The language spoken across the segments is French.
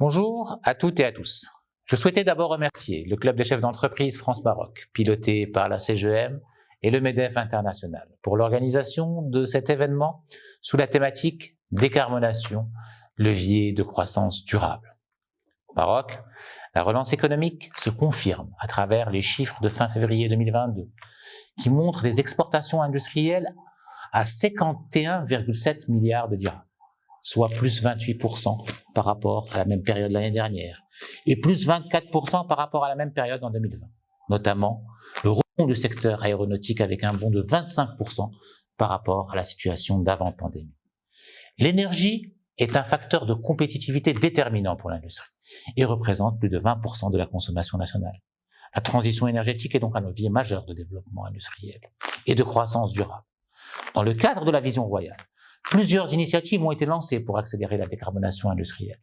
Bonjour à toutes et à tous. Je souhaitais d'abord remercier le Club des chefs d'entreprise France-Maroc, piloté par la CGM et le MEDEF International, pour l'organisation de cet événement sous la thématique décarbonation, levier de croissance durable. Au Maroc, la relance économique se confirme à travers les chiffres de fin février 2022, qui montrent des exportations industrielles à 51,7 milliards de dirhams, soit plus 28% par rapport à la même période l'année dernière, et plus 24% par rapport à la même période en 2020. Notamment, le rebond du secteur aéronautique avec un bond de 25% par rapport à la situation d'avant-pandémie. L'énergie est un facteur de compétitivité déterminant pour l'industrie et représente plus de 20% de la consommation nationale. La transition énergétique est donc un levier majeur de développement industriel et de croissance durable. Dans le cadre de la vision royale, plusieurs initiatives ont été lancées pour accélérer la décarbonation industrielle.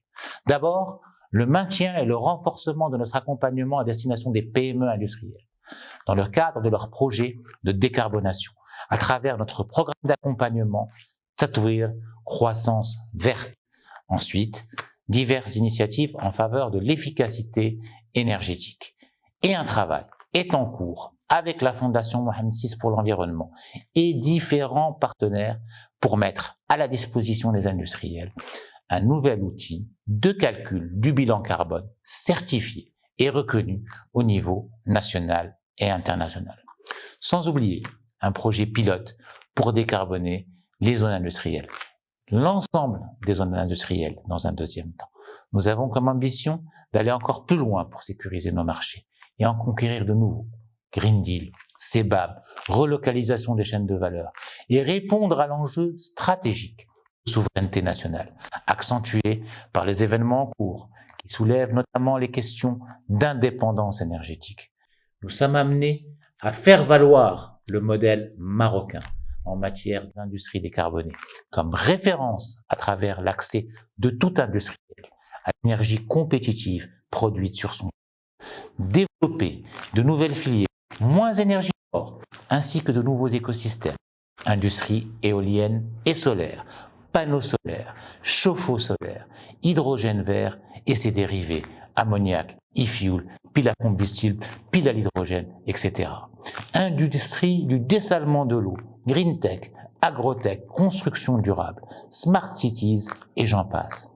D'abord, le maintien et le renforcement de notre accompagnement à destination des PME industrielles, dans le cadre de leurs projets de décarbonation, à travers notre programme d'accompagnement Tatouir, croissance verte. Ensuite, diverses initiatives en faveur de l'efficacité énergétique. Et un travail est en cours avec la Fondation Mohamed VI pour l'environnement et différents partenaires pour mettre à la disposition des industriels un nouvel outil de calcul du bilan carbone certifié et reconnu au niveau national et international. Sans oublier un projet pilote pour décarboner les zones industrielles, l'ensemble des zones industrielles dans un deuxième temps. Nous avons comme ambition d'aller encore plus loin pour sécuriser nos marchés et en conquérir de nouveaux. Green Deal, CBAM, relocalisation des chaînes de valeur et répondre à l'enjeu stratégique de souveraineté nationale, accentué par les événements en cours qui soulèvent notamment les questions d'indépendance énergétique. Nous sommes amenés à faire valoir le modèle marocain en matière d'industrie décarbonée comme référence à travers l'accès de tout industriel à l'énergie compétitive produite sur son développer de nouvelles filières moins énergivores, ainsi que de nouveaux écosystèmes, industrie éolienne et solaire, panneaux solaires, chauffe-eau solaire, hydrogène vert et ses dérivés, ammoniac, e-fuel, pile à combustible, pile à l'hydrogène, etc. Industrie du dessalement de l'eau, green tech, agrotech, construction durable, smart cities et j'en passe.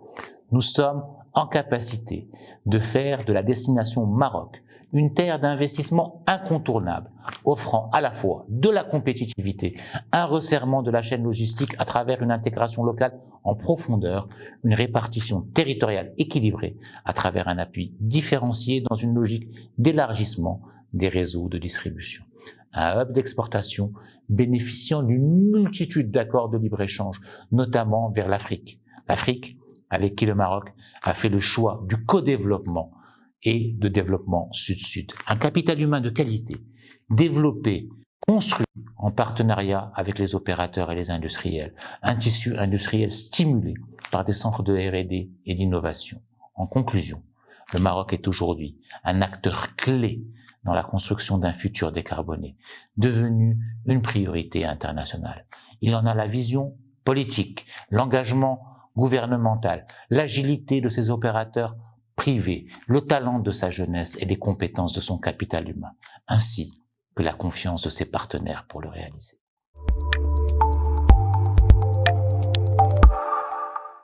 Nous sommes en capacité de faire de la destination Maroc une terre d'investissement incontournable, offrant à la fois de la compétitivité, un resserrement de la chaîne logistique à travers une intégration locale en profondeur, une répartition territoriale équilibrée à travers un appui différencié dans une logique d'élargissement des réseaux de distribution. Un hub d'exportation bénéficiant d'une multitude d'accords de libre-échange, notamment vers l'Afrique. L'Afrique, avec qui le Maroc a fait le choix du co-développement et de développement sud-sud. Un capital humain de qualité, développé, construit en partenariat avec les opérateurs et les industriels. Un tissu industriel stimulé par des centres de R&D et d'innovation. En conclusion, le Maroc est aujourd'hui un acteur clé dans la construction d'un futur décarboné, devenu une priorité internationale. Il en a la vision politique, l'engagement gouvernemental, l'agilité de ses opérateurs privés, le talent de sa jeunesse et les compétences de son capital humain, ainsi que la confiance de ses partenaires pour le réaliser.